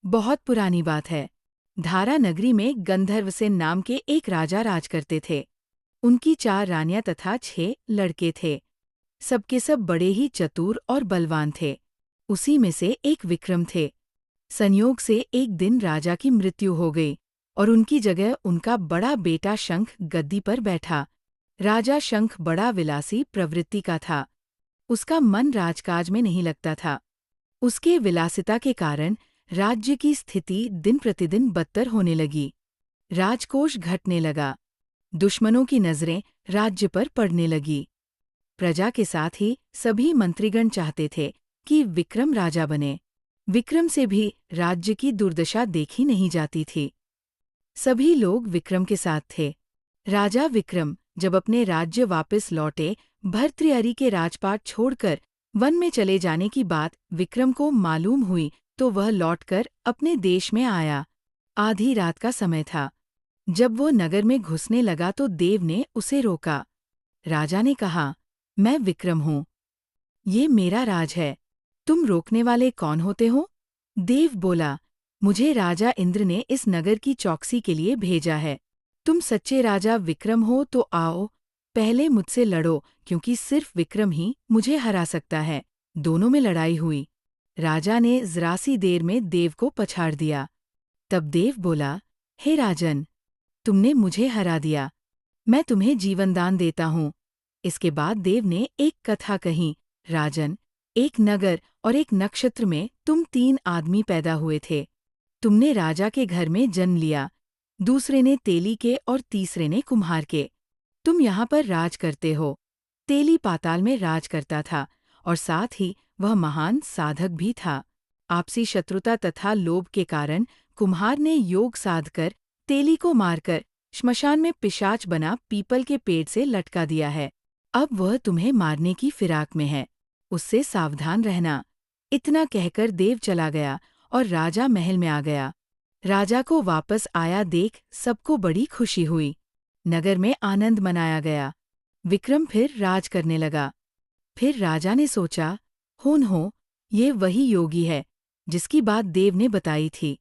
बहुत पुरानी बात है। धारा नगरी में गंधर्वसेन नाम के एक राजा राज करते थे। उनकी 4 रानियां तथा 6 लड़के थे। सबके सब बड़े ही चतुर और बलवान थे। उसी में से एक विक्रम थे। संयोग से एक दिन राजा की मृत्यु हो गई और उनकी जगह उनका बड़ा बेटा शंख गद्दी पर बैठा। राजा शंख बड़ा विलासी प्रवृत्ति का था। उसका मन राजकाज में नहीं लगता था। उसके विलासिता के कारण राज्य की स्थिति दिन प्रतिदिन बदतर होने लगी। राजकोष घटने लगा। दुश्मनों की नजरें राज्य पर पड़ने लगी। प्रजा के साथ ही सभी मंत्रीगण चाहते थे कि विक्रम राजा बने। विक्रम से भी राज्य की दुर्दशा देखी नहीं जाती थी। सभी लोग विक्रम के साथ थे। राजा विक्रम जब अपने राज्य वापस लौटे, भर्तृहरि के राजपाट छोड़कर वन में चले जाने की बात विक्रम को मालूम हुई तो वह लौटकर अपने देश में आया। आधी रात का समय था। जब वो नगर में घुसने लगा तो देव ने उसे रोका। राजा ने कहा, मैं विक्रम हूँ। ये मेरा राज है। तुम रोकने वाले कौन होते हो? देव बोला, मुझे राजा इंद्र ने इस नगर की चौकसी के लिए भेजा है। तुम सच्चे राजा विक्रम हो तो आओ, पहले मुझसे लड़ो, क्योंकि सिर्फ विक्रम ही मुझे हरा सकता है। दोनों में लड़ाई हुई। राजा ने जरा सी देर में देव को पछाड़ दिया। तब देव बोला, हे राजन, तुमने मुझे हरा दिया। मैं तुम्हें जीवनदान देता हूँ। इसके बाद देव ने एक कथा कही, राजन, एक नगर और एक नक्षत्र में तुम 3 आदमी पैदा हुए थे। तुमने राजा के घर में जन्म लिया, दूसरे ने तेली के और तीसरे ने कुम्हार के। तुम यहाँ पर राज करते हो। तेली पाताल में राज करता था और साथ ही वह महान साधक भी था। आपसी शत्रुता तथा लोभ के कारण कुम्हार ने योग साधकर तेली को मारकर श्मशान में पिशाच बना पीपल के पेड़ से लटका दिया है। अब वह तुम्हें मारने की फिराक में है। उससे सावधान रहना। इतना कहकर देव चला गया और राजा महल में आ गया। राजा को वापस आया देख सबको बड़ी खुशी हुई। नगर में आनंद मनाया गया। विक्रम फिर राज करने लगा। फिर राजा ने सोचा, हो, ये वही योगी है जिसकी बात देव ने बताई थी।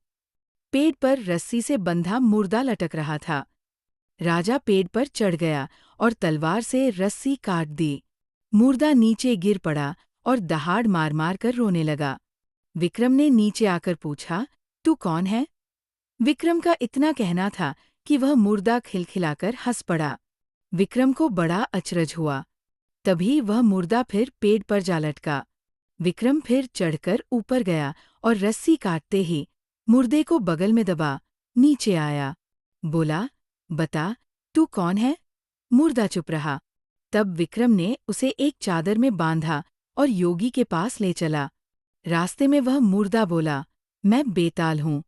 पेड़ पर रस्सी से बंधा मुर्दा लटक रहा था। राजा पेड़ पर चढ़ गया और तलवार से रस्सी काट दी। मुर्दा नीचे गिर पड़ा और दहाड़ मार मार कर रोने लगा। विक्रम ने नीचे आकर पूछा, तू कौन है? विक्रम का इतना कहना था कि वह मुर्दा खिलखिलाकर हंस पड़ा। विक्रम को बड़ा अचरज हुआ। तभी वह मुर्दा फिर पेड़ पर जा लटका। विक्रम फिर चढ़कर ऊपर गया और रस्सी काटते ही मुर्दे को बगल में दबा नीचे आया। बोला, बता, तू कौन है? मुर्दा चुप रहा। तब विक्रम ने उसे एक चादर में बांधा और योगी के पास ले चला। रास्ते में वह मुर्दा बोला, मैं बेताल हूँ।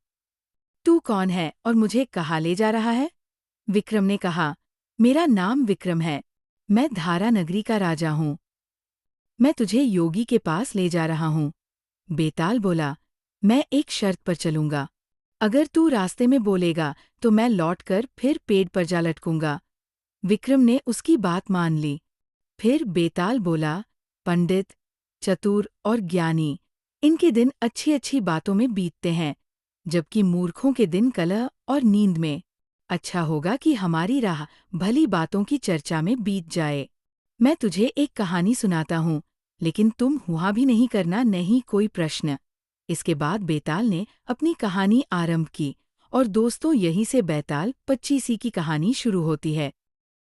तू कौन है और मुझे कहाँ ले जा रहा है? विक्रम ने कहा, मेरा नाम विक्रम है। मैं धारा नगरी का राजा हूँ। मैं तुझे योगी के पास ले जा रहा हूँ। बेताल बोला, मैं एक शर्त पर चलूंगा। अगर तू रास्ते में बोलेगा तो मैं लौटकर फिर पेड़ पर जा लटकूंगा। विक्रम ने उसकी बात मान ली। फिर बेताल बोला, पंडित, चतुर और ज्ञानी, इनके दिन अच्छी अच्छी बातों में बीतते हैं, जबकि मूर्खों के दिन कलह और नींद में। अच्छा होगा कि हमारी राह भली बातों की चर्चा में बीत जाए। मैं तुझे एक कहानी सुनाता हूँ, लेकिन तुम हुआ भी नहीं करना, नहीं कोई प्रश्न। इसके बाद बेताल ने अपनी कहानी आरंभ की और दोस्तों, यहीं से बैताल 25 की कहानी शुरू होती है।